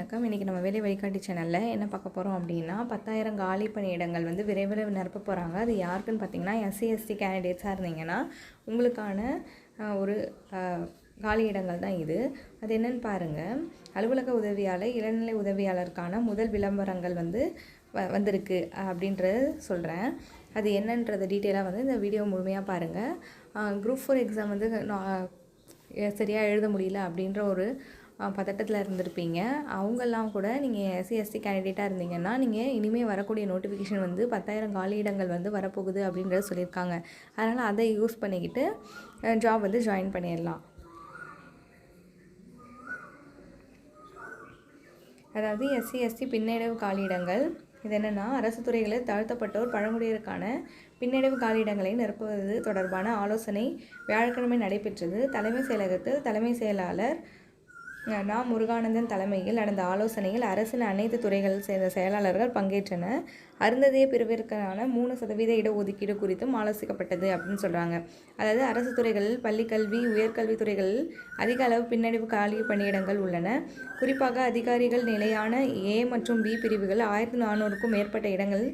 வணக்கம். இன்றைக்கி நம்ம வேலை வழிகாட்டி சேனலில் என்ன பார்க்க போகிறோம் அப்படின்னா 10,000 காலி பணியிடங்கள் வந்து விரைவில் நிரப்ப போகிறாங்க. அது யாருக்குன்னு பார்த்தீங்கன்னா SC/ST கேண்டிடேட்ஸாக இருந்தீங்கன்னா உங்களுக்கான ஒரு காலி இடங்கள் தான் இது. அது என்னென்னு பாருங்கள். அலுவலக உதவியாளர், இளநிலை உதவியாளருக்கான முதல் விளம்பரங்கள் வந்து வந்திருக்கு அப்படின்றது சொல்கிறேன். அது என்னன்றதை டீட்டெயிலாக வந்து இந்த வீடியோ முழுமையாக பாருங்கள். Group 4 எக்ஸாம் வந்து சரியாக எழுத முடியல அப்படின்ற ஒரு பதட்டத்தில் இருந்திருப்பீங்க. அவங்கெல்லாம் கூட நீங்கள் SC/ST கேண்டிடேட்டாக இருந்தீங்கன்னா நீங்கள் இனிமேல் வரக்கூடிய நோட்டிஃபிகேஷன் வந்து 10,000 காலி இடங்கள் வந்து வரப்போகுது அப்படின்றத சொல்லியிருக்காங்க. அதனால் அதை யூஸ் பண்ணிக்கிட்டு ஜாப் வந்து ஜாயின் பண்ணிடலாம். அதாவது SC/ST பின்னடைவு காலியிடங்கள் இது என்னென்னா, அரசு துறைகளில் தாழ்த்தப்பட்டோர் பழங்குடியினருக்கான பின்னடைவு காலியிடங்களை நிரப்புவது தொடர்பான ஆலோசனை வியாழக்கிழமை நடைபெற்றது. தலைமைச் செயலகத்தில் தலைமை செயலாளர் முருகானந்தன் தலைமையில் நடந்த ஆலோசனையில் அரசின் அனைத்து துறைகளில் சேர்ந்த செயலாளர்கள் பங்கேற்றனர். அருந்ததிய பிரிவிற்கான 3% இடஒதுக்கீடு குறித்தும் ஆலோசிக்கப்பட்டது அப்படின்னு சொல்கிறாங்க. அதாவது அரசு துறைகளில் பள்ளிக்கல்வி, உயர்கல்வி துறைகளில் அதிக அளவு பின்னடைவு காலி பணியிடங்கள் உள்ளன. குறிப்பாக அதிகாரிகள் நிலையான A மற்றும் B பிரிவுகள் 1400க்கும் மேற்பட்ட இடங்கள்,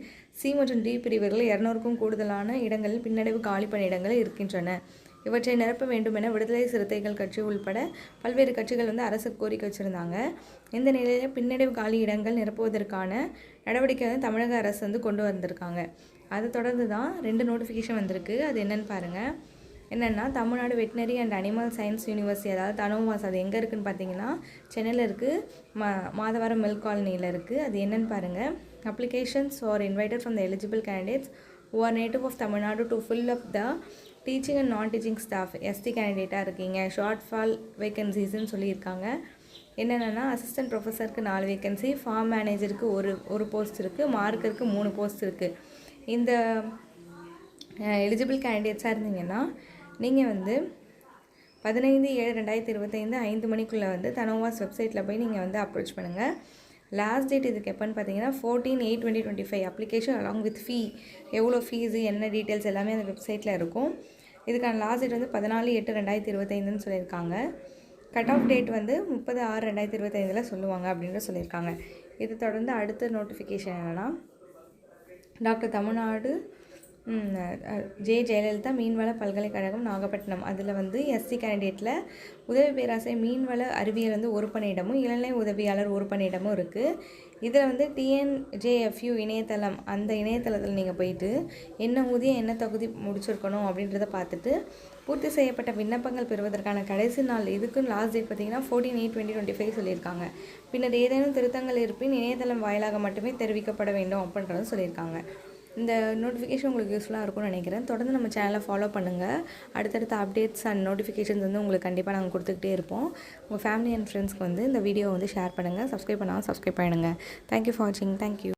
C மற்றும் D பிரிவுகள் 200க்கும் கூடுதலான இடங்களில் பின்னடைவு காலி பணியிடங்கள் இருக்கின்றன. இவற்றை நிரப்ப வேண்டும் என விடுதலை சிறுத்தைகள் கட்சி உள்பட பல்வேறு கட்சிகள் வந்து அரசுக்கு கோரிக்கை வச்சுருந்தாங்க. இந்த நிலையில் பின்னடைவு காலி இடங்கள் நிரப்புவதற்கான நடவடிக்கை வந்து தமிழக அரசு வந்து கொண்டு வந்திருக்காங்க. அதை தொடர்ந்து தான் 2 நோட்டிஃபிகேஷன் வந்திருக்கு. அது என்னென்னு பாருங்கள். என்னென்னா, Tamil Nadu veterinary and animal science university, அதாவது தனோவாஸ், அது எங்கே இருக்குதுன்னு பார்த்தீங்கன்னா சென்னையில் இருக்குது. மாதவரம் மில்க் காலனியில் இருக்குது. அது என்னென்னு பாருங்கள். Applications R invited from the eligible candidates who are native of Tamil Nadu to fill up the teaching and நான் டீச்சிங் ஸ்டாஃப் ST கேண்டிடேட்டாக இருக்கீங்க. ஷார்ட் ஃபால் வேக்கன்சிஸ்ன்னு சொல்லியிருக்காங்க. என்னென்னா, அசிஸ்டன்ட் ப்ரொஃபஸருக்கு 4 வேக்கன்சி, ஃபார்ம் மேனேஜருக்கு ஒரு போஸ்ட் இருக்குது, மார்க்கருக்கு 3 போஸ்ட் இருக்குது. இந்த எலிஜிபிள் கேண்டிடேட்ஸாக இருந்தீங்கன்னா நீங்கள் வந்து 15/7/2025 5 மணிக்குள்ளே வந்து தனோவாஸ் வெப்சைட்டில் போய் நீங்கள் வந்து அப்ரோச் பண்ணுங்கள். லாஸ்ட் டேட் இதுக்கு எப்போன்னு பார்த்தீங்கன்னா 14/8/2025. அப்ளிகேஷன் அலாங் வித் ஃபீ, எவ்வளோ ஃபீஸு, என்ன டீட்டெயில்ஸ் எல்லாமே அந்த வெப்சைட்டில் இருக்கும். இதுக்கான லாஸ்ட் டேட் வந்து 14/8/2025 சொல்லியிருக்காங்க. கட் ஆஃப் டேட் வந்து 30/6/2025 சொல்லுவாங்க அப்படின்ற சொல்லியிருக்காங்க. இதை தொடர்ந்து அடுத்த நோட்டிஃபிகேஷன் என்னென்னா, டாக்டர் தமிழ்நாடு ஜே ஜெயலலிதா மீன்வள பல்கலைக்கழகம் நாகப்பட்டினம், அதில் வந்து SC கேண்டிடேட்டில் உதவி பேராசிரியர் மீன்வள அறிவியல் வந்து ஒரு பணியிடமும், இளநிலை உதவியாளர் ஒரு பணியிடமும் இருக்குது. இதில் வந்து TNJFU இணையதளம், அந்த இணையதளத்தில் நீங்கள் போயிட்டு என்ன ஊதியம், என்ன தகுதி முடிச்சிருக்கணும் அப்படின்றத பார்த்துட்டு பூர்த்தி செய்யப்பட்ட விண்ணப்பங்கள் பெறுவதற்கான கடைசி நாள், இதுக்கு லாஸ்ட் டேட் பார்த்தீங்கன்னா 14/8/2025 சொல்லியிருக்காங்க. பின்னர் ஏதேனும் திருத்தங்கள் இருப்பின் இணையதளம் வாயிலாக மட்டுமே தெரிவிக்கப்பட வேண்டும் அப்படின்றதும் சொல்லியிருக்காங்க. இந்த நோட்டிஃபிகேஷன் உங்களுக்கு யூஸ்ஃபுல்லாக இருக்கும்னு நினைக்கிறேன். தொடர்ந்து நம்ம சேனலை ஃபாலோ பண்ணுங்கள். அடுத்தடுத்த அப்டேட்ஸ் அண்ட் நோட்டிஃபிகேஷன்ஸ் வந்து உங்களுக்கு கண்டிப்பாக நாங்கள் கொடுத்துக்கிட்டே இருப்போம். உங்கள் ஃபேமிலி அண்ட் ஃப்ரெண்ட்ஸ்க்கு வந்து இந்த வீடியோ வந்து ஷேர் பண்ணுங்கள். சப்ஸ்கிரைப் பண்ணாமல் சப்ஸ்கிரைப் பண்ணுங்கள். தேங்க்யூ ஃபார் வாட்சிங். தேங்க்யூ.